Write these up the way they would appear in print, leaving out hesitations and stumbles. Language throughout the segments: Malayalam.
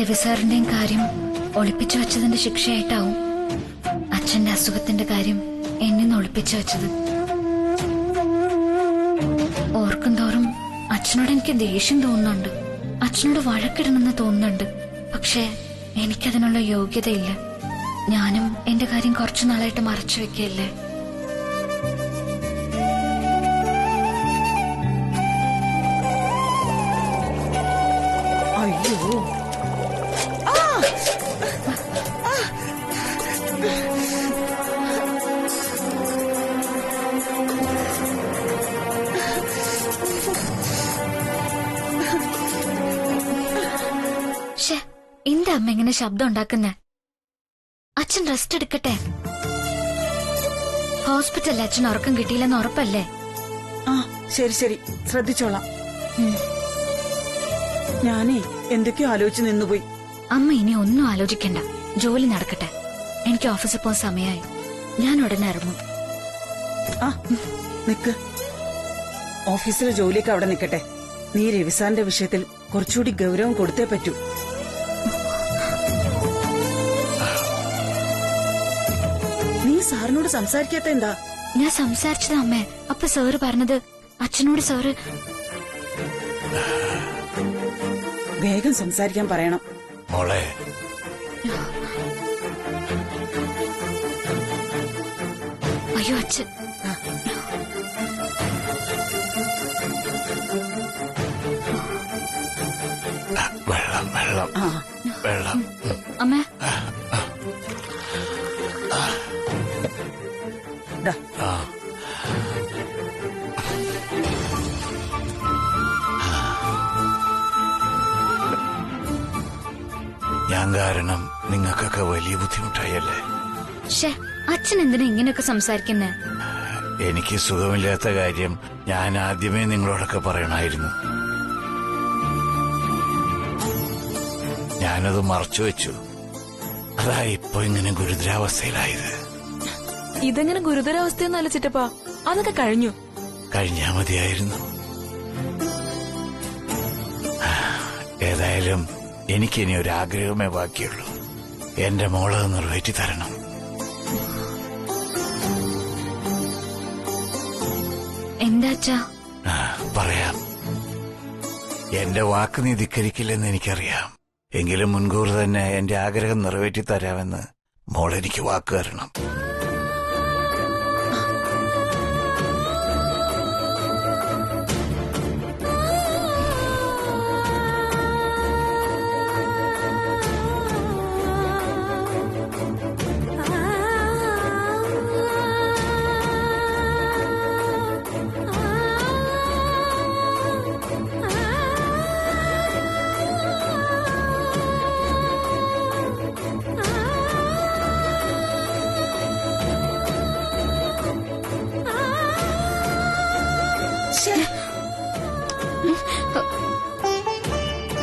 രവി സാറിന്റെയും കാര്യം ഒളിപ്പിച്ചു വെച്ചതിന്റെ ശിക്ഷയായിട്ടാവും അച്ഛന്റെ അസുഖത്തിന്റെ കാര്യം എന്നെ ഒളിപ്പിച്ചു വെച്ചത്. ഓർക്കും തോറും അച്ഛനോട് എനിക്ക് ദേഷ്യം തോന്നുന്നുണ്ട്, അച്ഛനോട് വഴക്കിടണമെന്ന് തോന്നുന്നുണ്ട്. പക്ഷെ എനിക്കതിനുള്ള യോഗ്യതയില്ല. ഞാനും എന്റെ കാര്യം കുറച്ചു നാളായിട്ട് മറച്ചു വെക്കല്ലേ. അയ്യോ, എന്റെ അമ്മ ഇങ്ങനെ ശബ്ദം ഉണ്ടാക്കുന്നേ? അച്ഛൻ റെസ്റ്റ് എടുക്കട്ടെ. ഹോസ്പിറ്റലിൽ അച്ഛൻ ഉറക്കം കിട്ടിയില്ലെന്ന് ഉറപ്പല്ലേ? ആ ശരി ശരി, ശ്രദ്ധിച്ചോളാം. ഞാനേ എന്തൊക്കെയോ ആലോചിച്ച് നിന്നുപോയി. അമ്മ ഇനി ഒന്നും ആലോചിക്കണ്ട, ജോലി നടക്കട്ടെ. എനിക്ക് ഓഫീസിൽ പോകാൻ സമയമായി, ഞാൻ ഉടനെ ഇറങ്ങും. ആ നിക്ക്, ഓഫീസിലെ ജോലിയൊക്കെ അവിടെ നിക്കട്ടെ. നീ രവിസാറിന്റെ വിഷയത്തിൽ കുറച്ചുകൂടി ഗൗരവം കൊടുത്തേ പറ്റൂ. നീ സാറിനോട് സംസാരിക്കാത്ത എന്താ? ഞാൻ സംസാരിച്ചത് അമ്മേ. അപ്പൊ സാറ് പറഞ്ഞത് അച്ഛനോട് സാറ് വേഗം സംസാരിക്കാൻ പറയണം. മോളെ, അയ്യോ അച്ഛൻ. വെള്ളം വെള്ളം വെള്ളം. അമ്മേ, ഞാൻ കാരണം നിങ്ങൾക്കൊക്കെ വലിയ ബുദ്ധിമുട്ടായല്ലേ? അച്ഛൻ എന്തിനാ ഇങ്ങനെയൊക്കെ സംസാരിക്കുന്നേ? എനിക്ക് സുഖമില്ലാത്ത കാര്യം ഞാൻ ആദ്യമേ നിങ്ങളോടൊക്കെ പറയണമായിരുന്നു. ഞാനത് മറച്ചു വെച്ചു. അതാ ഇപ്പൊ ഇങ്ങനെ ഗുരുതരാവസ്ഥയിലായത്. ഇതെങ്ങനെ ഗുരുതരാവസ്ഥയൊന്നുമല്ല ചിറ്റപ്പാ, അതൊക്കെ കഴിഞ്ഞു. കഴിഞ്ഞാ മതിയായിരുന്നു. ഏതായാലും എനിക്കിനി ഒരു ആഗ്രഹമേ ബാക്കിയുള്ളൂ. എന്റെ മോള് നിറവേറ്റി തരണം. എന്താ അച്ഛാ? പറയാം. എന്റെ വാക്ക് നീ ധിക്കരിക്കില്ലെന്ന് എനിക്കറിയാം. എങ്കിലും മുൻകൂർ തന്നെ എന്റെ ആഗ്രഹം നിറവേറ്റി തരാമെന്ന് മോളെനിക്ക് വാക്ക് തരണം.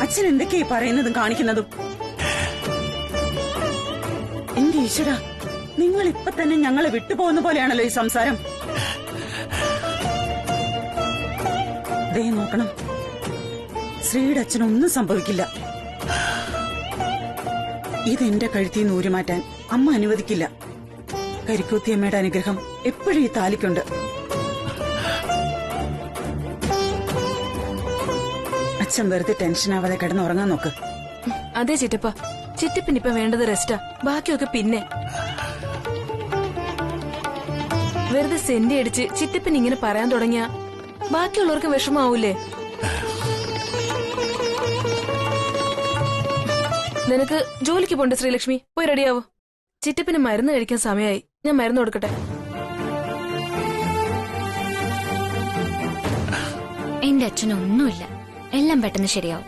അച്ഛൻ എന്തൊക്കെയാ പറയുന്നതും കാണിക്കുന്നതും? എന്റെ ഈശ്വര, നിങ്ങൾ ഇപ്പൊ തന്നെ ഞങ്ങളെ വിട്ടുപോകുന്ന പോലെയാണല്ലോ ഈ സംസാരം. ദേ നോക്കണം, ശ്രീയുടെ അച്ഛനൊന്നും സംഭവിക്കില്ല. ഇതെന്റെ കഴുത്തിൽ നിന്ന് ഊരിമാറ്റാൻ അമ്മ അനുവദിക്കില്ല. കരിക്കൂത്തിയമ്മയുടെ അനുഗ്രഹം എപ്പോഴും ഈ താലിക്കുണ്ട്. അച്ഛൻ വെറുതെ ടെൻഷനാവാതെ കിടന്നുറങ്ങാൻ നോക്ക്. അതെ ചിറ്റപ്പ, ചിറ്റപ്പിനിപ്പ വേണ്ടത് റെസ്റ്റാ, ബാക്കിയൊക്കെ പിന്നെ. വെറുതെ സെന്റി അടിച്ച് ചിറ്റപ്പൻ ഇങ്ങനെ പറയാൻ തുടങ്ങിയ ബാക്കിയുള്ളവർക്ക് വിഷമാവൂലേ? നിനക്ക് ജോലിക്ക് പോണ്ട ശ്രീലക്ഷ്മി, പോയി റെഡിയാവോ. ചിറ്റപ്പിന് മരുന്ന് കഴിക്കാൻ സമയമായി, ഞാൻ മരുന്ന് കൊടുക്കട്ടെ. എന്റെ അച്ഛനൊന്നുമില്ല, എല്ലാം പെട്ടെന്ന് ശരിയാവും.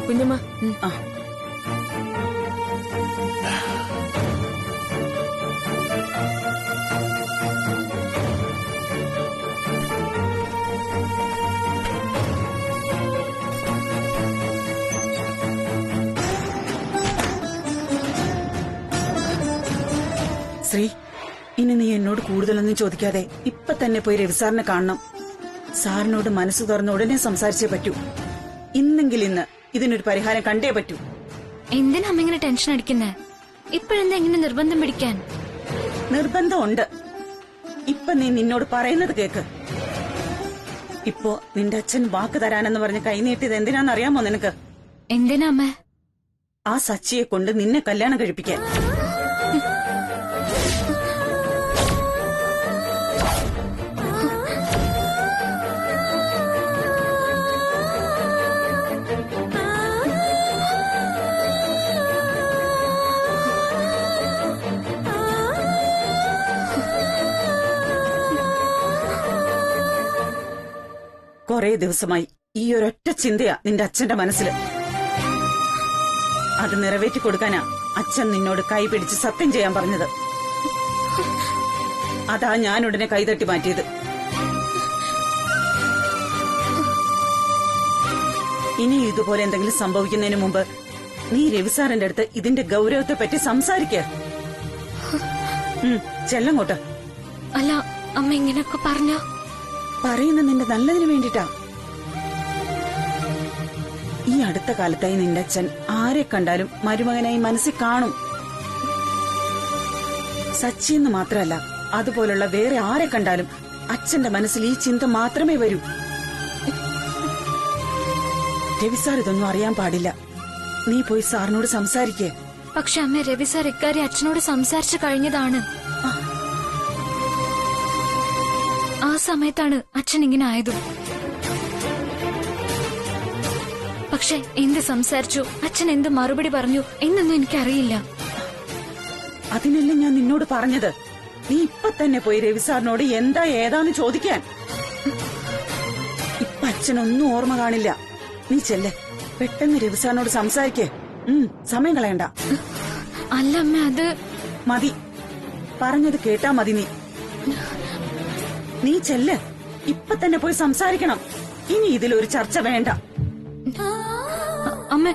കുഞ്ഞമ്മ, ശ്രീ, ഇനി നീ എന്നോട് കൂടുതൽ കൂടുതലൊന്നും ചോദിക്കാതെ ഇപ്പൊ തന്നെ പോയി രവിസാറിനെ കാണണം. സാറിനോട് മനസ്സ് തുറന്ന് ഉടനെ സംസാരിച്ചേ പറ്റൂ. ഇന്നെങ്കിൽ ഇന്ന് ഇതിനൊരു പരിഹാരം കണ്ടേ പറ്റൂ. എന്തിനാ അമ്മ ഇങ്ങനെ ടെൻഷൻ അടിക്കുന്നേ? ഇപ്പോഴെന്താ ഇങ്ങനെ നിർബന്ധം പിടിക്കാൻ? നിർബന്ധമുണ്ട്. ഇപ്പൊ നീ നിന്നോട് പറയുന്നത് കേക്ക്. ഇപ്പോ നിന്റെ അച്ഛൻ വാക്ക് തരാനെന്ന് പറഞ്ഞ് കൈനീട്ടിയത് എന്തിനാന്നറിയാമോ നിനക്ക്? എന്തിനാ അമ്മ? ആ സച്ചിയെ കൊണ്ട് നിന്നെ കല്യാണം കഴിപ്പിക്കാൻ. കുറേ ദിവസമായി ഈ ഒരൊറ്റ ചിന്തയാ നിന്റെ അച്ഛന്റെ മനസ്സിൽ. അത് നിറവേറ്റി കൊടുക്കാനാ അച്ഛൻ നിന്നോട് കൈ പിടിച്ച് സത്യം ചെയ്യാൻ പറഞ്ഞത്. അതാ ഞാൻ ഉടനെ കൈതട്ടി മാറ്റിയത്. ഇനി ഇതുപോലെ എന്തെങ്കിലും സംഭവിക്കുന്നതിന് മുമ്പ് നീ രവിസാറിന്റെ അടുത്ത് ഇതിന്റെ ഗൗരവത്തെ പറ്റി സംസാരിക്ക. ചെല്ലങ്ങോട്ട്. അല്ല അമ്മ ഇങ്ങനെയൊക്കെ പറഞ്ഞ പറയുന്ന നിന്റെ നല്ലതിന് വേണ്ടിട്ടാ. ഈ അടുത്ത കാലത്തായി നിന്റെ അച്ഛൻ ആരെ കണ്ടാലും മരുമകനായി മനസ്സിൽ കാണും. സച്ചിന്ന് മാത്രമല്ല, അതുപോലുള്ള വേറെ ആരെ കണ്ടാലും അച്ഛന്റെ മനസ്സിൽ ഈ ചിന്ത മാത്രമേ വരൂ. രവിസാർ ഇതൊന്നും അറിയാൻ പാടില്ല. നീ പോയി സാറിനോട് സംസാരിക്കേ. പക്ഷെ അമ്മ, രവി സാർ ഇക്കാര്യം അച്ഛനോട് സംസാരിച്ചു കഴിഞ്ഞതാണ്. ആ സമയത്താണ് അച്ഛൻ ഇങ്ങനെ ആയതും. പക്ഷെ എന്ത് സംസാരിച്ചു, അച്ഛൻ എന്ത് മറുപടി പറഞ്ഞു എന്നൊന്നും എനിക്കറിയില്ല. അതിനല്ലേ ഞാൻ നിന്നോട് പറഞ്ഞത്, നീ ഇപ്പൊ തന്നെ പോയി രവിസാറിനോട് എന്താ ഏതാന്ന് ചോദിക്കാൻ. ഇപ്പൊ അച്ഛനൊന്നും ഓർമ്മ കാണില്ല. നീ ചെല്ലേ, പെട്ടെന്ന് രവിസാറിനോട് സംസാരിക്കേ. സമയം കളയണ്ട. അല്ല അമ്മ, അത് മതി. പറഞ്ഞത് കേട്ടാ മതി. നീ ചെല്ല്, ഇപ്പൊ തന്നെ പോയി സംസാരിക്കണം. ഇനി ഇതിലൊരു ചർച്ച വേണ്ട. അമ്മ,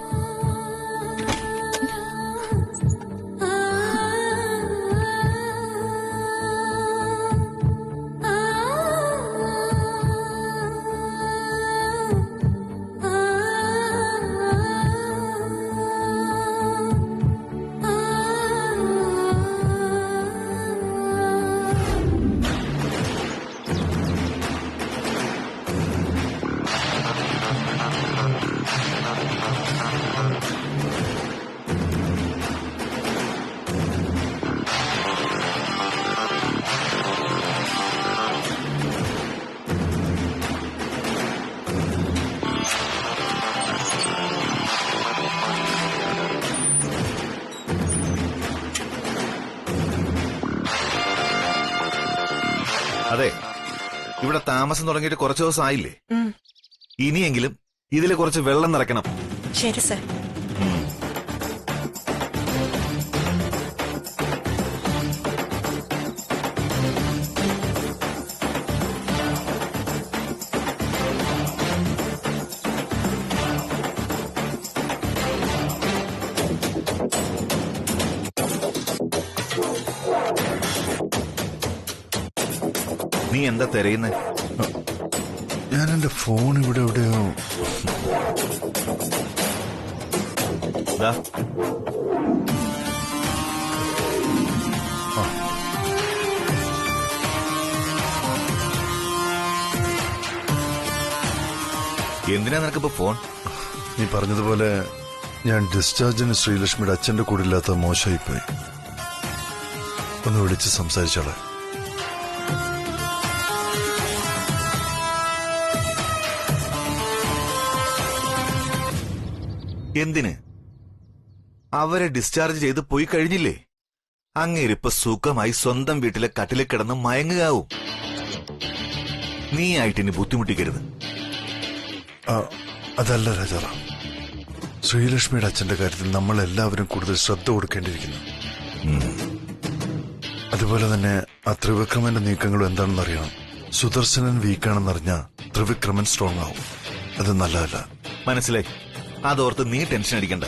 അതെ, ഇവിടെ താമസം തുടങ്ങിയിട്ട് കുറച്ചു ദിവസം ആയില്ലേ? ഇനിയെങ്കിലും ഇതിൽ കുറച്ച് വെള്ളം നിറയ്ക്കണം. ശരി സർ. നീ എന്താ തിരയുന്നേ? ഞാൻ എന്റെ ഫോൺ ഇവിടെ എവിടെയോ. എന്തിനാ നിനക്കിപ്പോ ഫോൺ? നീ പറഞ്ഞതുപോലെ ഞാൻ ഡിസ്ചാർജിന് ശ്രീലക്ഷ്മിയുടെ അച്ഛന്റെ കൂടെ ഇല്ലാത്ത മോശമായിപ്പോയി. ഒന്ന് വിളിച്ച് സംസാരിച്ചോളെ. എന്തിന്? അവരെ ഡിസ്ചാർജ് ചെയ്ത് പോയി കഴിഞ്ഞില്ലേ? അങ്ങേരിപ്പോ സുഖമായി സ്വന്തം വീട്ടിലെ കട്ടിലിൽ കിടന്ന് മയങ്ങുകയാവും. നീ ആയിട്ടിനി ബുദ്ധിമുട്ടിക്കരുത്. അതല്ല രാജാറാം, ശ്രീലക്ഷ്മിയുടെ അച്ഛന്റെ കാര്യത്തിൽ നമ്മൾ എല്ലാവരും കൂടുതൽ ശ്രദ്ധ കൊടുക്കേണ്ടിയിരിക്കുന്നു. അതുപോലെ തന്നെ ആ ത്രിവിക്രമന്റെ നീക്കങ്ങളും എന്താണെന്ന് അറിയണം. സുദർശനൻ വീക്കാണെന്നറിഞ്ഞാൽ ത്രിവിക്രമൻ സ്ട്രോങ് ആവും. അത് നല്ലതല്ല. മനസ്സിലായി. അതോർത്ത് നീ ടെൻഷൻ അടിക്കണ്ട.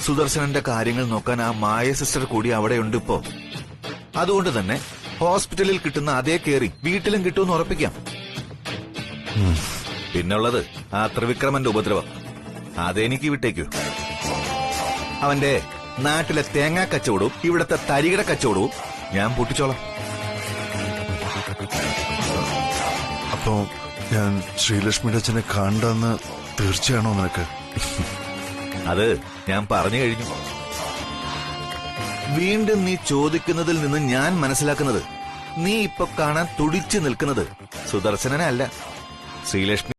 സുദർശനന്റെ കാര്യങ്ങൾ നോക്കാൻ ആ മായ സിസ്റ്റർ കൂടി അവിടെയുണ്ട് ഇപ്പോ. അതുകൊണ്ട് തന്നെ ഹോസ്പിറ്റലിൽ കിട്ടുന്ന അതേ കെയറിംഗ് വീട്ടിലും കിട്ടുമെന്ന് ഉറപ്പിക്കാം. പിന്നുള്ളത് ആ ത്രിവിക്രമന്റെ ഉപദ്രവം. അതെനിക്ക് വിട്ടേക്കൂ. അവന്റെ നാട്ടിലെ തേങ്ങാ കച്ചവടവും ഇവിടത്തെ തരികിട കച്ചവടവും ഞാൻ പൊട്ടിച്ചോളാം. അപ്പോ ഞാൻ ശ്രീലക്ഷ്മിയുടെ അച്ഛനെ കാണണ്ടെന്ന് തീർച്ചയാണോ നിനക്ക്? അത് ഞാൻ പറഞ്ഞു കഴിഞ്ഞു. വീണ്ടും നീ ചോദിക്കുന്നതിൽ നിന്ന് ഞാൻ മനസ്സിലാക്കുന്നത് നീ ഇപ്പൊ കാണാൻ തുടിച്ചു നിൽക്കുന്നത് സുദർശനനെ അല്ല, ശ്രീലക്ഷ്മി.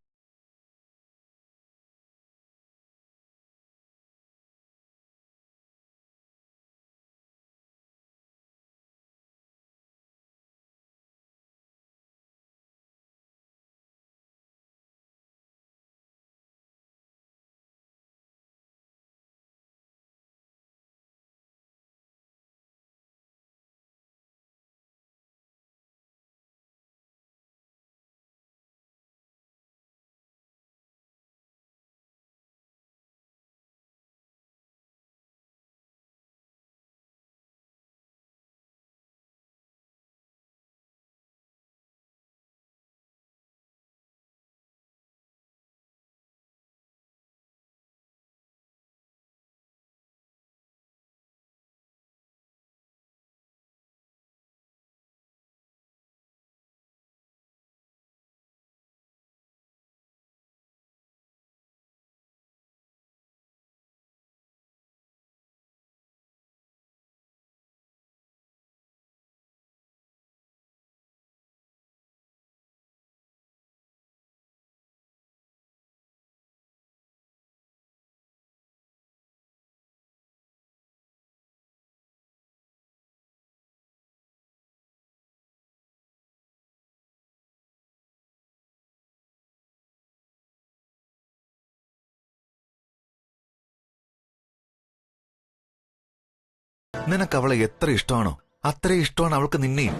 നിനക്ക് അവളെ എത്ര ഇഷ്ടമാണോ അത്ര ഇഷ്ടമാണ് അവൾക്ക് നിന്നെയും.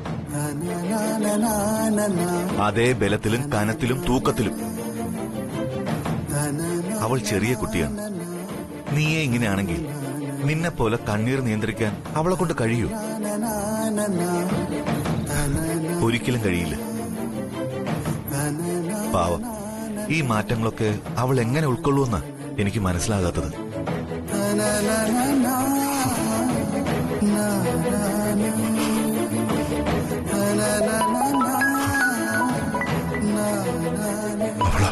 അതേ ബലത്തിലും കനത്തിലും തൂക്കത്തിലും. അവൾ ചെറിയ കുട്ടിയാണ്. നീയെ ഇങ്ങനെയാണെങ്കിൽ നിന്നെ പോലെ കണ്ണീർ നിയന്ത്രിക്കാൻ അവളെ കൊണ്ട് കഴിയൂ? ഒരിക്കലും കഴിയില്ല. പാവം, ഈ മാറ്റങ്ങളൊക്കെ അവൾ എങ്ങനെ ഉൾക്കൊള്ളൂന്നാ എനിക്ക് മനസ്സിലാകാത്തത്. അവളാ?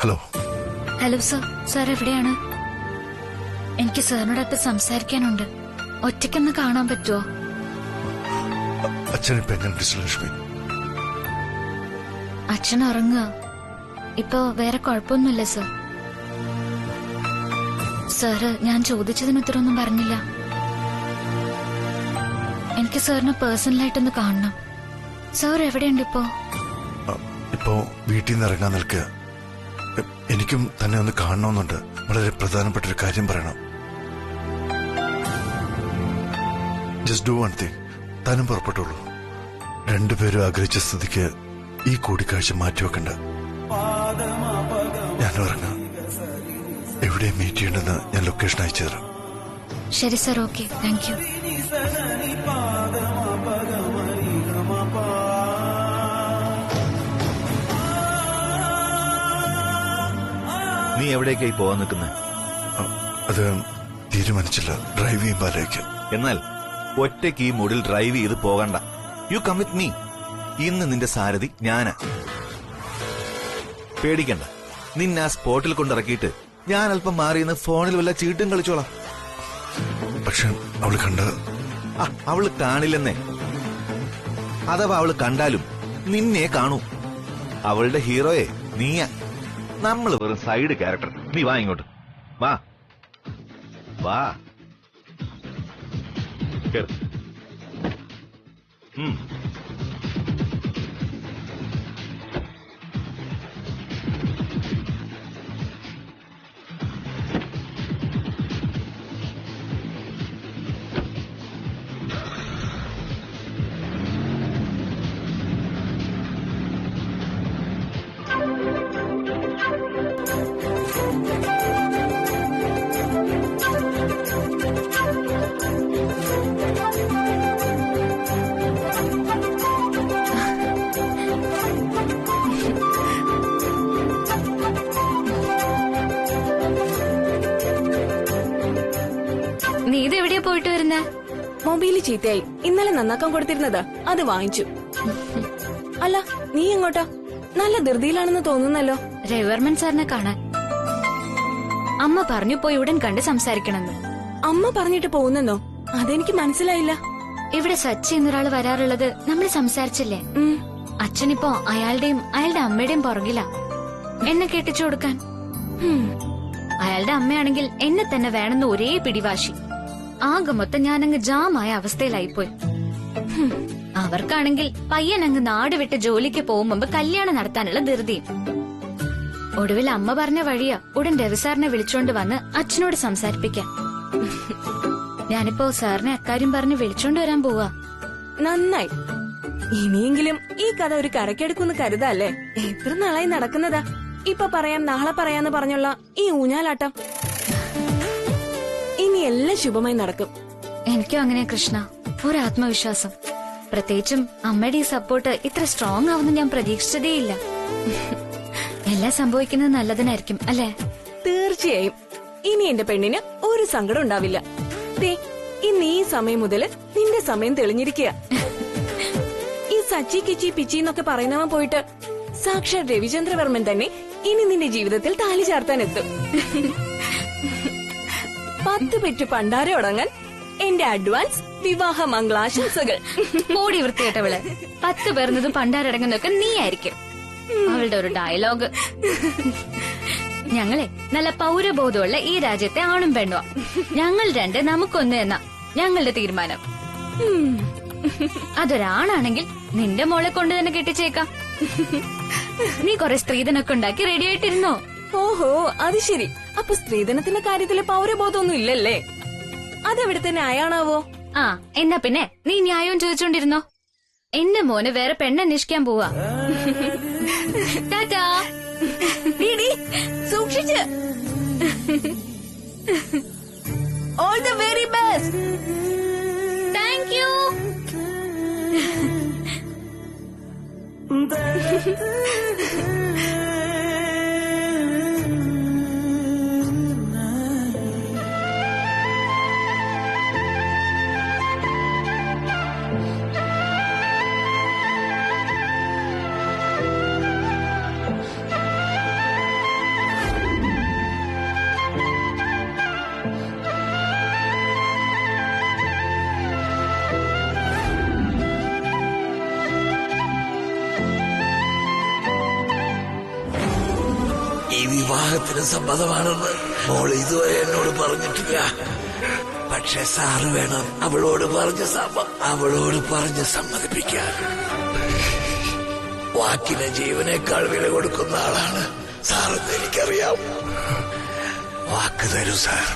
ഹലോ. ഹലോ സർ, സാർ എവിടെയാണ്? എനിക്ക് സാറിനോടൊപ്പം സംസാരിക്കാനുണ്ട്. ഒറ്റയ്ക്കൊന്ന് കാണാൻ പറ്റുമോ? അച്ഛനിപ്പോ എങ്ങനെ ശ്രീലക്ഷ്മി? അച്ഛൻ ഉറങ്ങുക. ഇപ്പൊ വേറെ കുഴപ്പമൊന്നുമില്ല സർ. സാറ് ഞാൻ ചോദിച്ചതിന് ഉത്തരവൊന്നും പറഞ്ഞില്ല. എനിക്ക് സാറിന് പേഴ്സണലായിട്ടൊന്ന് കാണണം. സാർ എവിടെയുണ്ട് ഇപ്പോ? ഇപ്പോ വീട്ടിൽ നിന്ന് ഇറങ്ങാൻ നിൽക്കുക. എനിക്കും തന്നെ ഒന്ന് കാണണമെന്നുണ്ട്. വളരെ പ്രധാനപ്പെട്ട ഒരു കാര്യം പറയണം. Just do one thing. താനും പുറപ്പെട്ടുള്ളൂ. രണ്ടുപേരും ആഗ്രഹിച്ച സ്ഥിതിക്ക് ഈ കൂടിക്കാഴ്ച മാറ്റിവെക്കണ്ട. ഞാൻ ഇറങ്ങാം. എവിടെ മീറ്റ് ചെയ്യേണ്ടെന്ന് ഞാൻ ലൊക്കേഷൻ അയച്ചു തരാം. ശരി സർ, ഓക്കെ, താങ്ക് യു. നീ എവിടേക്കായി പോവാൻ നിൽക്കുന്നത്? അത് തീരുമാനിച്ചില്ല. ഡ്രൈവ് ചെയ്യുമ്പോഴേക്ക്. എന്നാൽ ഒറ്റയ്ക്ക് ഈ മൂഡിൽ ഡ്രൈവ് ചെയ്ത് പോകണ്ട. You come with me. ഇന്ന് നിന്റെ സാരഥി ഞാനാ. പേടിക്കണ്ട. നിന്നെ ആ സ്പോട്ടിൽ കൊണ്ടിറക്കിയിട്ട് ഞാൻ അല്പം മാറിയെന്ന് ഫോണിൽ വല്ല ചീട്ടും കളിച്ചോളാം. പക്ഷെ അവള് കണ്ട അവള് കാണില്ലെന്നേ. അഥവാ അവള് കണ്ടാലും നിന്നെ കാണൂ. അവളുടെ ഹീറോയെ നീയാ. നമ്മൾ വെറും സൈഡ് ക്യാരക്ടർ. നീ വാ ഇങ്ങോട്ട്. വാ വാ. കേറ്. ഓയില് ചീത്തയായി. ഇന്നലെ നന്നാക്കാൻ കൊടുത്തിരുന്നതാ, അത് വാങ്ങിച്ചു. അല്ല, നീ എങ്ങോട്ടാ? നല്ല ധൃതിയിലാണെന്ന് തോന്നുന്നല്ലോ. രവിവർമ്മൻ സാറിനെ കാണാൻ. അമ്മ പറഞ്ഞു പോയി ഉടൻ കണ്ട് സംസാരിക്കണമെന്ന്. അമ്മ പറഞ്ഞിട്ട് പോകുന്നെന്നോ? അതെനിക്ക് മനസ്സിലായില്ല. ഇവിടെ സച്ചി എന്നൊരാള് വരാറുള്ളത് നമ്മൾ സംസാരിച്ചില്ലേ? അച്ഛനിപ്പോ അയാളുടെയും അയാളുടെ അമ്മയുടെയും പുറകിലാ എന്നെ കെട്ടിച്ചു കൊടുക്കാൻ. അയാളുടെ അമ്മയാണെങ്കിൽ എന്നെ തന്നെ വേണമെന്ന് ഒരേ പിടിവാശി. ആകെ മൊത്തം ഞാനങ്ങ് ജാമായ അവസ്ഥയിലായിപ്പോയി. അവർക്കാണെങ്കിൽ പയ്യനങ്ങ് നാട് വിട്ട് ജോലിക്ക് പോകും മുമ്പ് കല്യാണം നടത്താനുള്ള ധൃതിയും. ഒടുവിൽ അമ്മ പറഞ്ഞ വഴിയാ ഉടൻ രവിസാറിനെ വിളിച്ചോണ്ട് വന്ന് അച്ഛനോട് സംസാരിപ്പിക്കാൻ. ഞാനിപ്പോ സാറിനെ അക്കാര്യം പറഞ്ഞ് വിളിച്ചോണ്ട് വരാൻ പോവാ. നന്നായി. ഇനിയെങ്കിലും ഈ കഥ ഒരു കരക്കെടുക്കുന്ന് കരുതല്ലേ. എത്ര നാളായി നടക്കുന്നതാ. ഇപ്പൊ പറയാം നാളെ പറയാന്ന് പറഞ്ഞുള്ള ഈ ഊഞ്ഞാലാട്ടം. ഇനി എല്ലാം ശുഭമായി നടക്കും. എനിക്കും അങ്ങനെ കൃഷ്ണ, ഒരു ആത്മവിശ്വാസം. പ്രത്യേകിച്ചും അമ്മയുടെ ഈ സപ്പോർട്ട് ഇത്ര സ്ട്രോങ് ആവുന്ന ഞാൻ പ്രതീക്ഷിച്ചതേയില്ല. എല്ലാം സംഭവിക്കുന്നത് നല്ലതിനായിരിക്കും അല്ലേ? തീർച്ചയായും. ഇനി എന്റെ പെണ്ണിന് ഒരു സങ്കടം ഉണ്ടാവില്ല. ഇന്ന് ഈ സമയം മുതല് നിന്റെ സമയം തെളിഞ്ഞിരിക്കുക. ഈ സച്ചി കിച്ചി പിച്ചി എന്നൊക്കെ പറയുന്നവൻ പോയിട്ട് സാക്ഷാത് രവിചന്ദ്രവർമ്മൻ തന്നെ ഇനി നിന്റെ ജീവിതത്തിൽ താലി ചാർത്താൻ എത്തും. 10 പെറ്റ് പണ്ടാരെ ഉടങ്ങാൻ എന്റെ അഡ്വാൻസ് വിവാഹ മംഗളാശംസകൾ. മോടി വൃത്തികെട്ടവള്. 10 പേർന്നതും പണ്ടാരടങ്ങുന്നൊക്കെ നീ ആയിരിക്കും. അവളുടെ ഒരു ഡയലോഗ്. ഞങ്ങളെ നല്ല പൗരബോധമുള്ള ഈ രാജ്യത്തെ ആണും പെണ്ണുവാ. ഞങ്ങൾ രണ്ട് നമുക്കൊന്ന് എന്ന ഞങ്ങളുടെ തീരുമാനം. അതൊരാണാണെങ്കിൽ നിന്റെ മോളെ കൊണ്ട് തന്നെ കെട്ടിച്ചേക്കാം. നീ കുറെ സ്ത്രീധനൊക്കെ ഉണ്ടാക്കി റെഡി ആയിട്ടിരുന്നോ? ഓഹോ, അത് ശരി. അപ്പൊ സ്ത്രീധനത്തിന്റെ കാര്യത്തില് പൗരബോധമൊന്നും ഇല്ലല്ലേ? അതെവിടുത്തെ ന്യായാണാവോ? ആ, എന്നാ പിന്നെ നീ ന്യായവും ചോദിച്ചോണ്ടിരുന്നോ? എന്റെ മോന് വേറെ പെണ്ണന്വേഷിക്കാൻ പോവാ. ടാറ്റാ. സൂക്ഷിച്ച്. All the very best. Thank you. ഈ വിവാഹത്തിന് സമ്മതമാണെന്ന് മോൾ ഇതുവരെ എന്നോട് പറഞ്ഞിട്ടില്ല. പക്ഷെ സാറ് വേണം അവളോട് പറഞ്ഞ് സമ്മതിപ്പിക്കാൻ. വാക്കിന് ജീവനേക്കാൾ വില കൊടുക്കുന്ന ആളാണ് സാറെന്ന് എനിക്കറിയാം. വാക്ക് തരൂ സാർ.